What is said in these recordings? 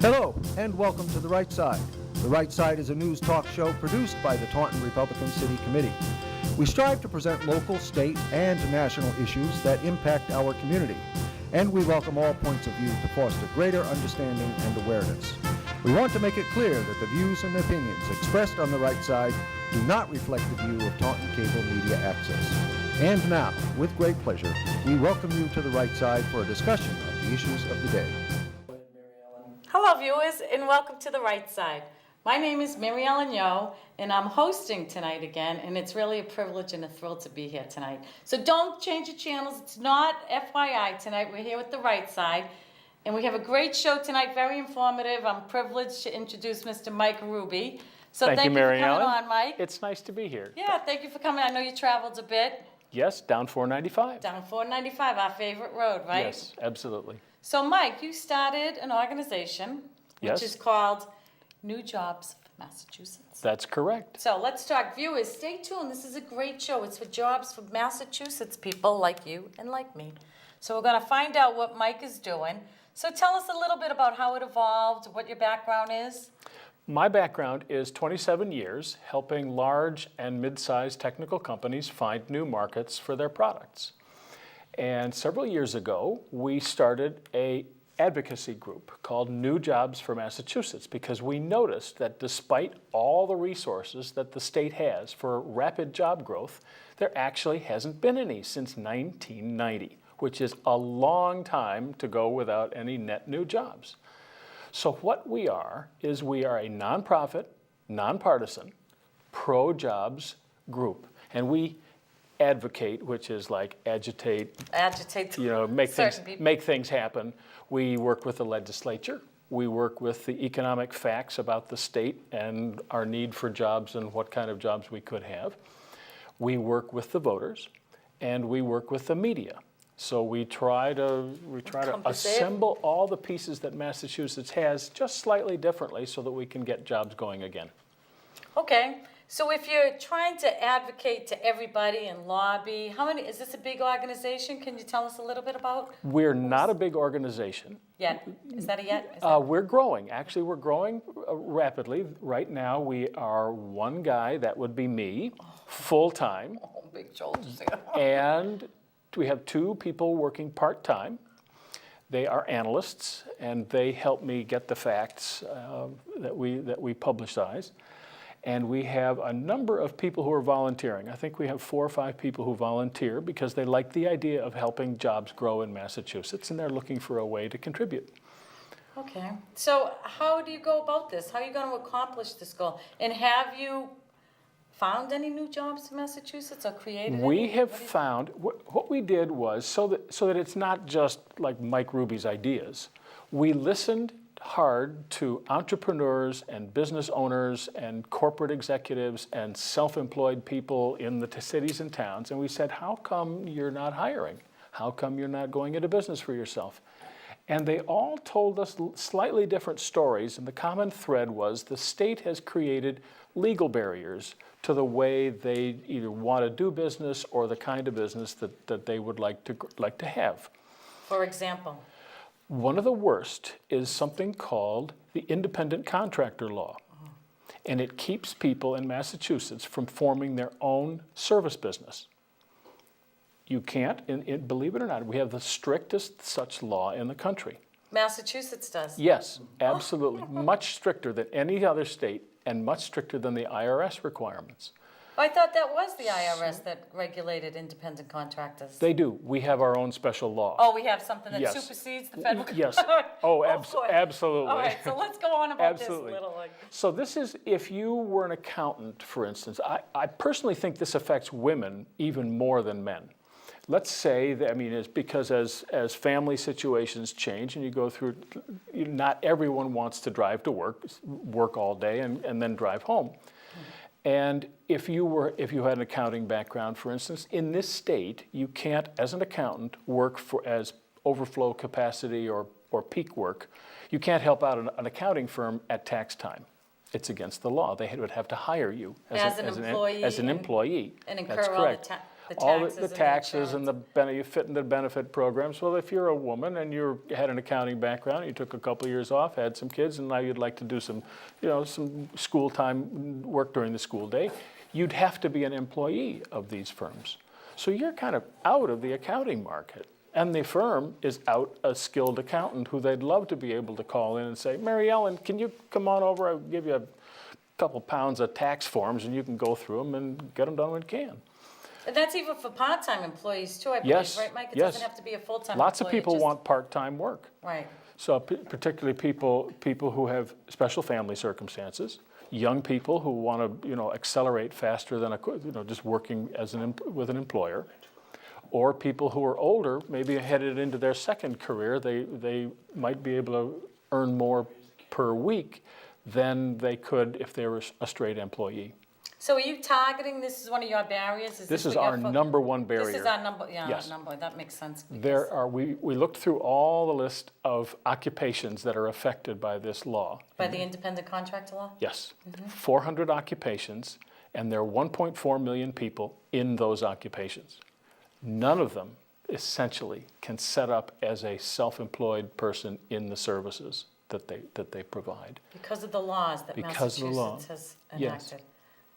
Hello, and welcome to The Right Side. The Right Side is a news talk show produced by the Taunton Republican City Committee. We strive to present local, state, and national issues that impact our community, and we welcome all points of view to foster greater understanding and awareness. We want to make it clear that the views and opinions expressed on The Right Side do not reflect the view of Taunton Cable Media Access. And now, with great pleasure, we welcome you to The Right Side for a discussion of the issues of the day. Hello viewers, and welcome to The Right Side. My name is Mary Ellen Yo, and I'm hosting tonight again, and it's really a privilege and a thrill to be here tonight. So don't change your channels. It's not FYI tonight. We're here with The Right Side, and we have a great show tonight, very informative. I'm privileged to introduce Mr. Mike Hruby. So thank you, Mary for coming Ellen. on, Mike. It's nice to be here. Yeah, thank you for coming. I know you traveled a bit. Yes, down 495. Down 495, our favorite road, right? Yes, absolutely. So Mike, you started an organization which is called New Jobs for Massachusetts. That's correct. So let's talk. Viewers, stay tuned. This is a great show. It's for jobs for Massachusetts people like you and like me. So we're going to find out what Mike is doing. So tell us a little bit about how it evolved, what your background is. My background is 27 years helping large and mid-sized technical companies find new markets for their products. And several years ago, we started an advocacy group called New Jobs for Massachusetts because we noticed that despite all the resources that the state has for rapid job growth, there actually hasn't been any since 1990, which is a long time to go without any net new jobs. So what we are is we are a nonprofit, nonpartisan, pro-jobs group, and we advocate, which is like agitate, make things happen. We work with the legislature. We work with the economic facts about the state and our need for jobs and what kind of jobs we could have. We work with the voters, and we work with the media. So we try to assemble all the pieces that Massachusetts has just slightly differently so that we can get jobs going again. Okay. So if you're trying to advocate to everybody and lobby, is this a big organization? Can you tell us a little bit about? We're not a big organization. Yet? Is that a yet? We're growing. Actually, we're growing rapidly. Right now, we are one guy, that would be me, full-time. Oh, big shoulders. And we have two people working part-time. They are analysts, and they help me get the facts that we publicize. And we have a number of people who are volunteering. I think we have 4 or 5 people who volunteer because they like the idea of helping jobs grow in Massachusetts, and they're looking for a way to contribute. Okay. So how do you go about this? How are you going to accomplish this goal? And have you found any new jobs in Massachusetts or created any? We have found, what we did was, so that it's not just like Mike Hruby's ideas, we listened hard to entrepreneurs and business owners and corporate executives and self-employed people in the cities and towns, and we said, how come you're not hiring? How come you're not going into business for yourself? And they all told us slightly different stories, and the common thread was the state has created legal barriers to the way they either want to do business or the kind of business that they would like to have. For example? One of the worst is something called the independent contractor law. And it keeps people in Massachusetts from forming their own service business. You can't, believe it or not, we have the strictest such law in the country. Massachusetts does? Yes, absolutely. Much stricter than any other state and much stricter than the IRS requirements. I thought that was the IRS that regulated independent contractors. They do. We have our own special law. Oh, we have something that supersedes the federal. Yes. Oh, absolutely. All right, so let's go on about absolutely. this a little. So this is, if you were an accountant, for instance, I personally think this affects women even more than men. Let's say that, it's because as family situations change and you go through, not everyone wants to drive to work all day and then drive home. And if you had an accounting background, for instance, in this state, you can't, as an accountant, work as overflow capacity or peak work. You can't help out an accounting firm at tax time. It's against the law. They would have to hire you as an employee. And incur That's all correct. the time. all taxes the and the taxes and insurance. you fit into benefit programs. Well, if you're a woman and you had an accounting background, you took a couple of years off, had some kids, and now you'd like to do some, some school time work during the school day, you'd have to be an employee of these firms. So you're kind of out of the accounting market. And the firm is out a skilled accountant who they'd love to be able to call in and say, Mary Ellen, can you come on over? I'll give you a couple pounds of tax forms and you can go through them and get them done when you can. And that's even for part-time employees too, I believe, Yes, right, Mike? It yes. doesn't have to be a full-time Lots of employee, people just- want part-time work. Right. So particularly people who have special family circumstances, young people who want to accelerate faster than just working as with an employer, or people who are older, maybe headed into their second career, they might be able to earn more per week than they could if they were a straight employee. So are you targeting, this is one of your barriers? This is what our your number one barrier. This is our number, yeah, Yes. number, that makes sense. We looked through all the list of occupations that are affected by this law. By the independent contractor law? Yes, 400 occupations, and there are 1.4 million people in those occupations. None of them essentially can set up as a self-employed person in the services that they provide. Because of the laws that Because of the law. Massachusetts has Yes. enacted?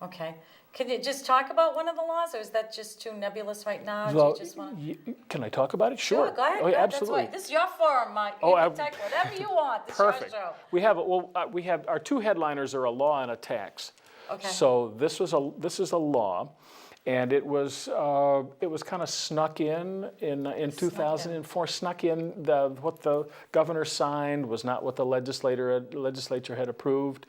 Okay. Can you just talk about one of the laws, or is that just too nebulous right now? Do Well, you just want to? can I talk about it? Sure. Go ahead. Oh, yeah, That's absolutely. why. This is your forum, Mike. Oh, You can talk whatever you want. This Perfect. is your show. We have our two headliners are a law and a tax. Okay. So this is a law, and it was kind of snuck in 2004. Snuck in what the governor signed was not what the legislature had approved.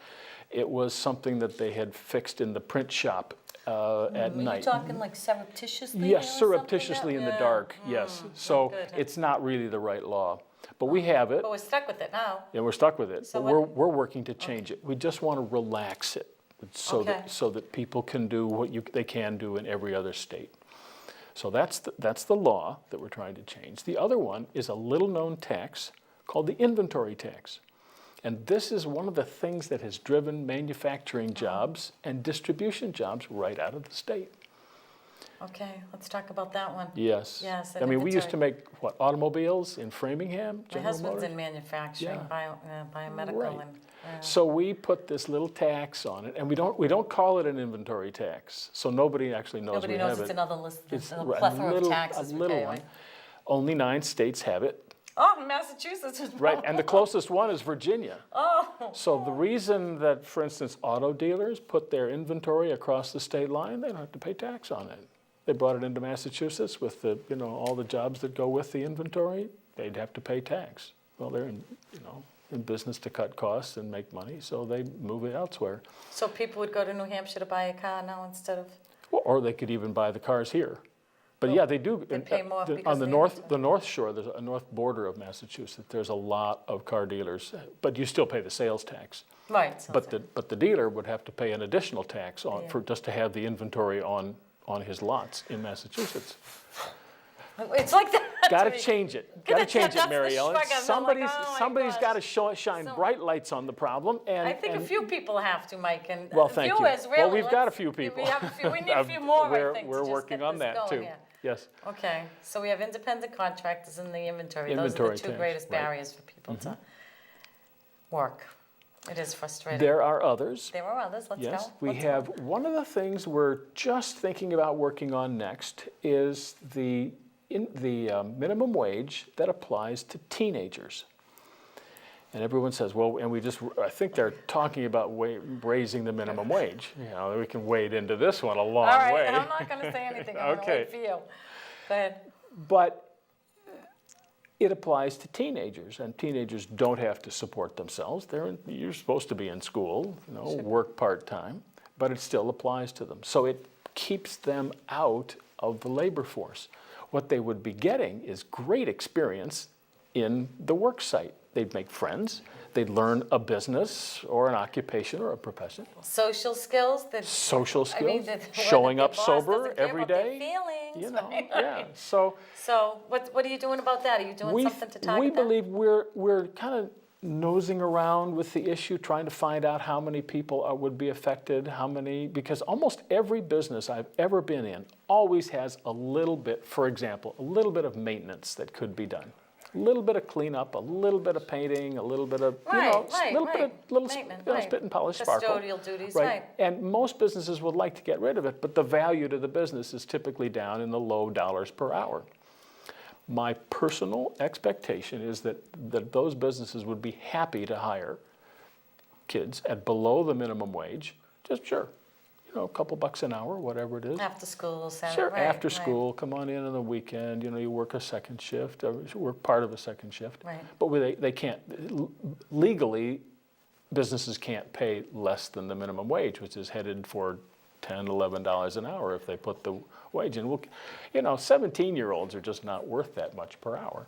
It was something that they had fixed in the print shop at night. Are you talking like surreptitiously? Yes, or surreptitiously something? in the Yeah. dark. Yes. So good. it's not really the right law, but we have it. But we're stuck with it now. And we're stuck with it, So but what- we're working to change it. We just want to relax it so Okay. that people can do what they can do in every other state. So that's the law that we're trying to change. The other one is a little-known tax called the inventory tax. And this is one of the things that has driven manufacturing jobs and distribution jobs right out of the state. Okay, let's talk about that one. Yes. Yes, I mean, we used to inventory. make, automobiles in Framingham? My General husband's Motors? in manufacturing, Yeah. biomedical, Right. and So we put this little tax on it, and we don't call it an inventory tax, so nobody actually knows nobody we knows have it's it. another list, It's a right, plethora of taxes a we little pay. one. Right? Only 9 states have it, Oh, Massachusetts is right? And the closest one is Virginia. Oh, So the reason that, for instance, auto dealers put their inventory across the state line, they don't have to pay tax on it. They brought it into Massachusetts with all the jobs that go with the inventory, they'd have to pay tax. Well, they're in business to cut costs and make money, so they move it elsewhere. so people would go to New Hampshire to buy a car now instead of, Or they could even buy the cars here. But yeah, they do. They pay more because On the they north shore, there's a north border of Massachusetts, there's a lot of car dealers, but you still pay the sales tax. right. so But the dealer would have to pay an additional tax for just to have the inventory on his lots in Massachusetts. it's like that. Got to me. change it. Got to That's- change it, that's the Mary Ellen. struggle. I'm like, oh my Somebody's gosh. got to shine bright lights on the problem. And I think a few people have to, Mike, and Well, thank you. viewers, really. Well, we've got a let's- few people. We have a few, we need a few more, I think, to We're just working get on this that going too. here. Yes. Okay, so we have independent contractors and the inventory. Those are Inventory the two tax, greatest right. barriers for people to work. It is frustrating. There are others. There are others, let's go. Yes, we Let's have, go. one of the things we're just thinking about working on next is the minimum wage that applies to teenagers. And everyone says, well, and I think they're talking about raising the minimum wage. We can wade into this one a long All right, way. I'm not gonna say anything, I'm gonna Okay. wait for you. Go ahead. But it applies to teenagers, and teenagers don't have to support themselves. You're supposed to be in school, work part-time, but it still applies to them. So it keeps them out of the labor force. What they would be getting is great experience in the work site. They'd make friends, they'd learn a business or an occupation or a profession. Social skills that. Social I mean, skills, that- showing that up their boss sober doesn't care every about their day. feelings, right? Yeah. So So what are you doing about that? Are you doing something to target we that? believe we're kind of nosing around with the issue, trying to find out how many people would be affected, because almost every business I've ever been in always has a little bit, for example, a little bit of maintenance that could be done. A little bit of cleanup, a little bit of painting, a little bit of, spit and polish sparkle. Custodial duties, right. And most businesses would like to get rid of it, but the value to the business is typically down in the low dollars per hour. My personal expectation is that those businesses would be happy to hire kids at below the minimum wage, just sure, a couple bucks an hour, whatever it is. After school, Saturday. Sure, after school, come on in on the weekend, you work a second shift, or you work part of a second shift. Right. But they can't, legally, businesses can't pay less than the minimum wage, which is headed for $10, $11 an hour if they put the wage in. 17-year-olds are just not worth that much per hour.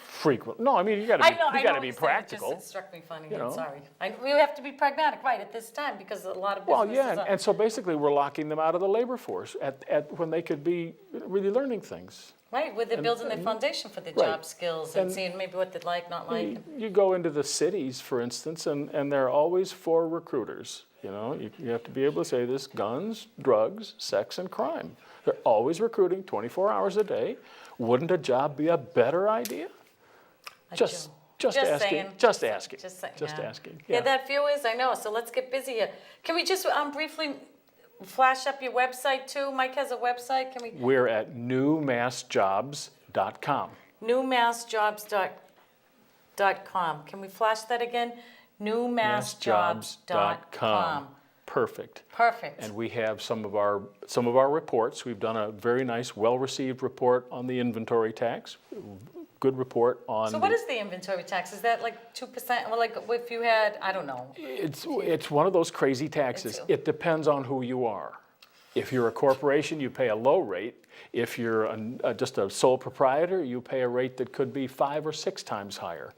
Frequently. No, I mean, you got to be practical. It struck me funny. Sorry. We have to be pragmatic, right, at this time, because a lot of businesses and so basically we're locking them out of the labor force when they could be really learning things. Right, where they're building their foundation for their job skills and seeing maybe what they'd like, not like. You go into the cities, for instance, and they're always for recruiters. You have to be able to say this: guns, drugs, sex, and crime. They're always recruiting 24 hours a day. Wouldn't a job be a better idea? Just asking. Just asking. Yeah, that viewers, I know. So let's get busy here. Can we just briefly flash up your website too? Mike has a website. We're at newmassjobs.com. Newmassjobs.com. Can we flash that again? Newmassjobs.com. Perfect. Perfect. And we have some of our reports. We've done a very nice, well-received report on the inventory tax. Good report on. So what is the inventory tax? Is that like 2%? Well, like if you had, I don't know. It's one of those crazy taxes. It depends on who you are. If you're a corporation, you pay a low rate. If you're just a sole proprietor, you pay a rate that could be 5 or 6 times higher.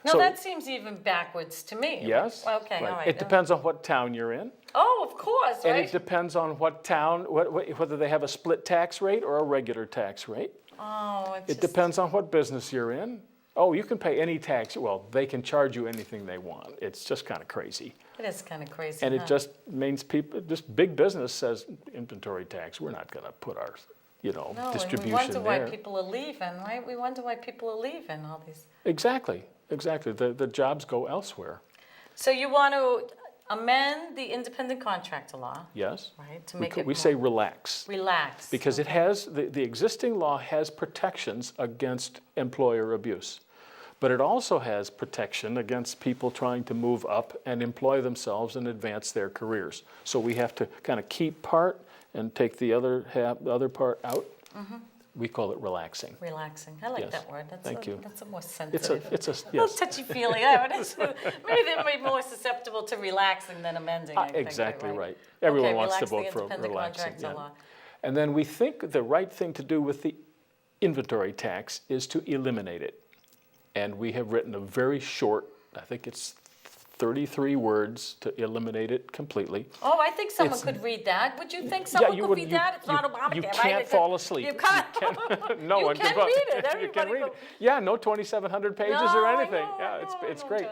No, that seems even backwards to me. Yes. Okay, right. all right. It depends on what town you're in. Oh, of course, And right? it depends on what town, whether they have a split tax rate or a regular tax rate. Oh, it depends on what business you're in. Oh, you can pay any tax. Well, they can charge you anything they want. It's just kind of crazy. It is kind of crazy. And it just means just big business says inventory tax. We're not going to put our, distribution there. We wonder why people are leaving, right? We wonder why people are leaving all these. Exactly. The jobs go elsewhere. So you want to amend the independent contractor law? Yes. Right, to make it we say relax. Relax. Because it has, the existing law has protections against employer abuse. But it also has protection against people trying to move up and employ themselves and advance their careers. So we have to kind of keep part and take the other part out. Mm-hmm. We call it relaxing. Relaxing. I like that word. Thank you. That's a more sensitive. It's a little touchy-feely. Yeah, it is. Maybe they're more susceptible to relaxing than amending. I think, exactly right. Everyone wants to vote for relaxing. relaxing. Yeah. And then we think the right thing to do with the inventory tax is to eliminate it. And we have written a very short, I think it's 33 words to eliminate it completely. Oh, I think someone could read that. Would you think someone could read that? It's not Obamacare, You can't fall asleep. You can't. No one can read it. Everybody can read it. Yeah, no 2,700 pages or anything. It's great.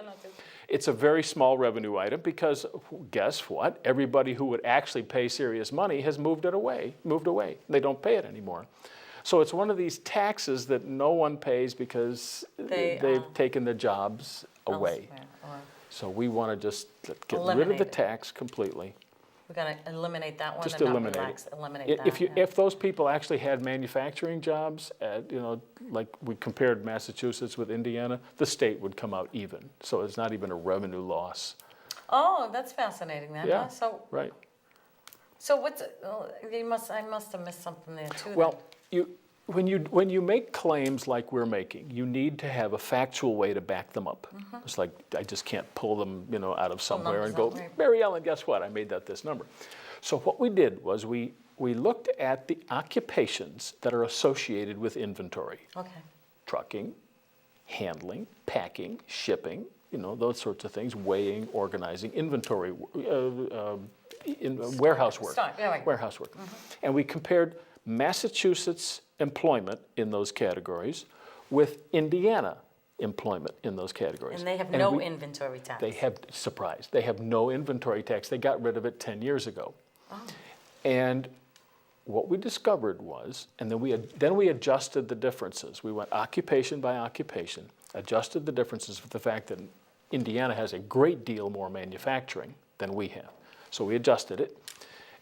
It's a very small revenue item because guess what? Everybody who would actually pay serious money has moved away. They don't pay it anymore. So it's one of these taxes that no one pays because they've taken their jobs away. So we want to just get rid of the tax completely. We're going to eliminate that one. Just and eliminate not relax. it. Eliminate that. If those people actually had manufacturing jobs, like we compared Massachusetts with Indiana, the state would come out even. So it's not even a revenue loss. Oh, that's fascinating. Then. Yeah. So right. So what's I must have missed something there too. Well, when you make claims like we're making, you need to have a factual way to back them up. Mm-hmm. It's like I just can't pull them, out of somewhere and go, Mary Ellen, guess what? I made this number. So what we did was we looked at the occupations that are associated with inventory. Okay. Trucking, handling, packing, shipping, those sorts of things, weighing, organizing, inventory, warehouse work. Warehouse work. Mm-hmm. And we compared Massachusetts employment in those categories with Indiana employment in those categories. And they have no inventory tax. They have no inventory tax. They got rid of it 10 years ago. Oh. And what we discovered was, and then we adjusted the differences. We went occupation by occupation, adjusted the differences with the fact that Indiana has a great deal more manufacturing than we have. So we adjusted it,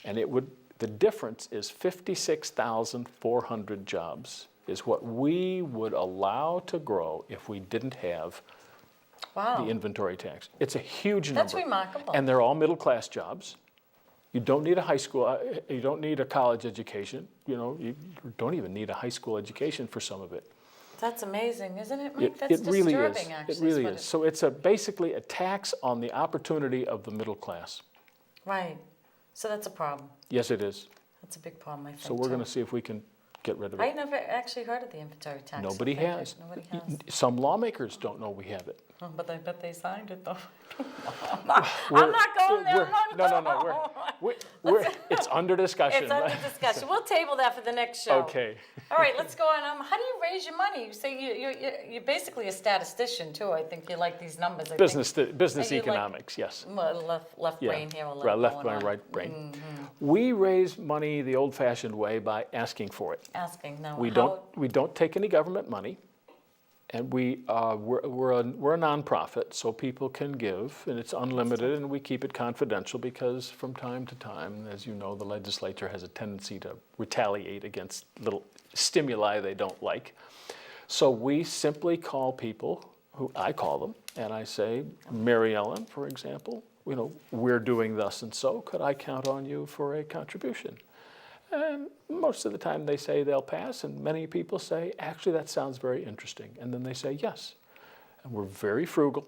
and the difference is 56,400 jobs is what we would allow to grow if we didn't have the inventory tax. It's a huge number. That's remarkable. And they're all middle-class jobs. You don't need a high school, you don't need a college education. You don't even need a high school education for some of it. That's amazing, isn't it, Mike? That's it really is. disturbing, actually. It really is. So it's basically a tax on the opportunity of the middle class. Right. So that's a problem. Yes, it is. That's a big problem, I think. So we're going to see if we can get rid of it. I never actually heard of the inventory tax. Nobody has. Nobody has. Some lawmakers don't know we have it. Oh, but I bet they signed it, though. I'm not going there. It's under discussion. It's under discussion. We'll table that for the next show. Okay. All right, let's go on. How do you raise your money? You say you're basically a statistician, too. I think you like these numbers. Business economics, yes. Left brain here. Left brain, right brain. Mm-hmm. We raise money the old-fashioned way by asking for it. Asking, no. We don't take any government money. And we're a nonprofit, so people can give, and it's unlimited, and we keep it confidential because from time to time, as you know, the legislature has a tendency to retaliate against little stimuli they don't like. So we simply call people, I call them, and I say, Mary Ellen, for example, we're doing thus and so, could I count on you for a contribution? And most of the time they say they'll pass, and many people say, actually, that sounds very interesting. And then they say yes. And we're very frugal,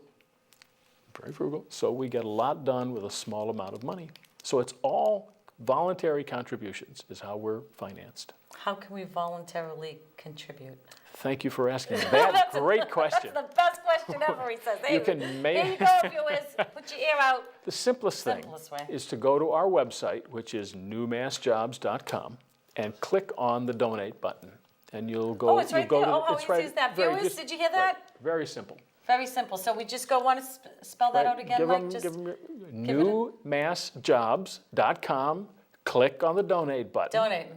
so we get a lot done with a small amount of money. So it's all voluntary contributions is how we're financed. How can we voluntarily contribute? Thank you for asking that great question. That's the best question ever, he says. Hey, here you go, viewers. Put your ear out. The simplest thing is to go to our website, which is newmassjobs.com, and click on the donate button. And you'll go. Oh, it's right there. How easy is that? Viewers, did you hear that? Right. Very simple. Very simple. So we just want to spell that out again, Mike? Give them newmassjobs.com. Click on the donate button. Donate.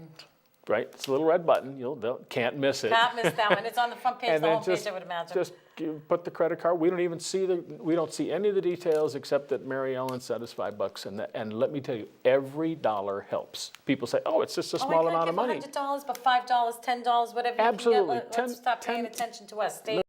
Right, it's a little red button. Can't miss it. Can't miss that one. It's on the front page, the home page, I would imagine. Just put the credit card. We don't see any of the details except that Mary Ellen said us $5, and let me tell you, every dollar helps. People say, "Oh, it's just a small amount of money." $100, but $5, $10, whatever. Absolutely. You can get. Let's stop paying attention to us. Stay